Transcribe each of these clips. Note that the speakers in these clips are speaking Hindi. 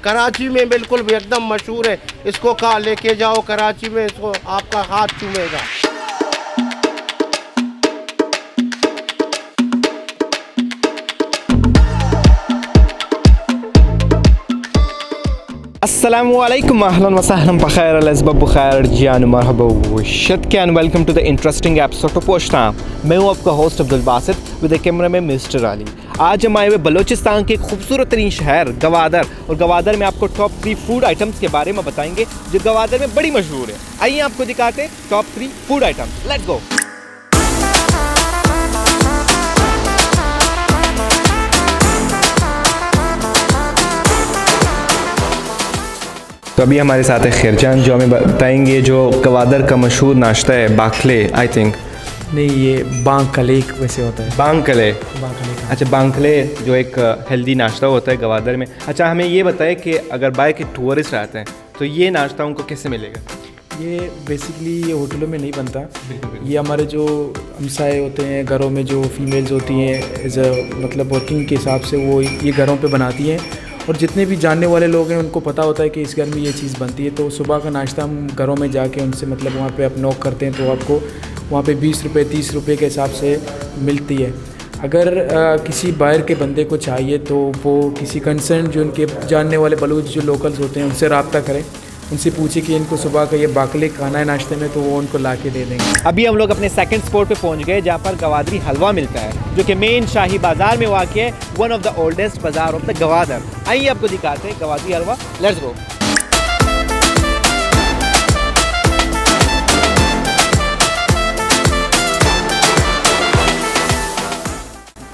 कराची में बिल्कुल भी एकदम मशहूर है। इसको कहा लेके जाओ कराची में, इसको आपका हाथ चूमेगा। Assalamualaikum ahlan wa sahlan bakhair al-asbab bukhair जान मरहबा वशद कैन welcome to the interesting episode of पोस्टा। मैं हूँ आपका host Abdul Basit with the camera में मिस्टर अली। आज हम आए हुए बलोचिस्तान के खूबसूरत तरीन शहर गवादर, और गवादर में आपको टॉप 3 फूड आइटम्स के बारे में बताएंगे जो गवादर में बड़ी मशहूर है। आइए आपको दिखाते हैं top 3 food items. Let's go. तो अभी हमारे साथ है खैरजान जो हमें बताएंगे जो गवादर का मशहूर नाश्ता है बांकले। आई थिंक नहीं, ये बांकले वैसे होता है। बांकले, बांकले अच्छा बांकले जो एक हेल्दी नाश्ता होता है गवादर में। अच्छा हमें ये बताएं कि अगर बाय के टूरिस्ट आते हैं तो ये नाश्ता उनको कैसे मिलेगा? ये बेसिकली ये होटलों में नहीं बनता। ये हमारे जो हमसाए होते हैं घरों में, जो फीमेल्स होती हैं एज अ मतलब वर्किंग के हिसाब से वो ये घरों पे बनाती हैं, और जितने भी जानने वाले लोग हैं उनको पता होता है कि इस घर में ये चीज़ बनती है। तो सुबह का नाश्ता हम घरों में जाके उनसे मतलब वहाँ पे आप नॉक करते हैं तो आपको वहाँ पे 20 रुपये 30 रुपये के हिसाब से मिलती है। अगर किसी बाहर के बंदे को चाहिए तो वो किसी कंसर्न जो उनके जानने वाले बलूच जो लोकल्स होते हैं उनसे रब्ता करें, उनसे पूछे कि इनको सुबह का ये बाकले खाना है नाश्ते में, तो वो उनको ला के दे देंगे। अभी हम लोग अपने सेकंड स्पॉट पे पहुंच गए जहाँ पर गवादरी हलवा मिलता है जो कि मेन शाही बाजार में वाक़ है, वन ऑफ द ओल्डेस्ट बाजार ऑफ द गवादर। आइए आपको दिखाते हैं गवादरी हलवा। Let's go.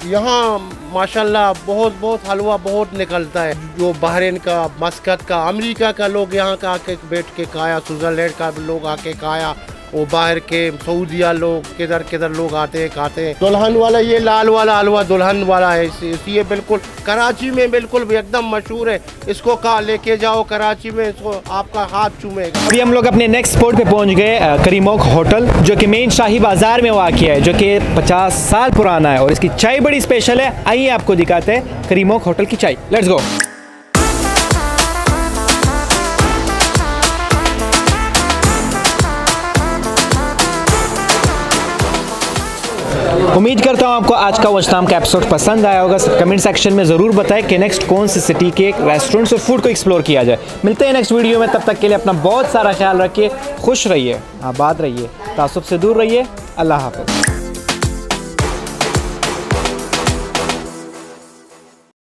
यहाँ माशाल्लाह बहुत हलवा बहुत निकलता है। जो बहरीन का, मस्कत का, अमेरिका का लोग यहाँ का आके बैठ के खाया, स्विट्ज़रलैंड का लोग आके खाया, वो बाहर के सऊदिया लोग किधर लोग आते हैं खाते हैं। दुल्हन वाला ये लाल वाला हलवा दुल्हन वाला है, ये बिल्कुल कराची में बिल्कुल भी एकदम मशहूर है। इसको कहा लेके जाओ कराची में, इसको आपका हाथ चूमेगा। अभी हम लोग अपने नेक्स्ट स्पॉट पे पहुंच गए करीमोक होटल जो कि मेन शाही बाजार में वाक़ है, जो कि 50 साल पुराना है और इसकी चाय बड़ी स्पेशल है। आइए आपको दिखाते हैं करीमोक होटल की चाय। Let's go. उम्मीद करता हूँ आपको आज का वजनाम का एपिसोड पसंद आया होगा। कमेंट सेक्शन में ज़रूर बताएं कि नेक्स्ट कौन सी सिटी के रेस्टोरेंट्स और फूड को एक्सप्लोर किया जाए। मिलते हैं नेक्स्ट वीडियो में, तब तक के लिए अपना बहुत सारा ख्याल रखिए, खुश रहिए, आबाद रहिए, तासुब से दूर रहिए। अल्लाह हाफ़िज़।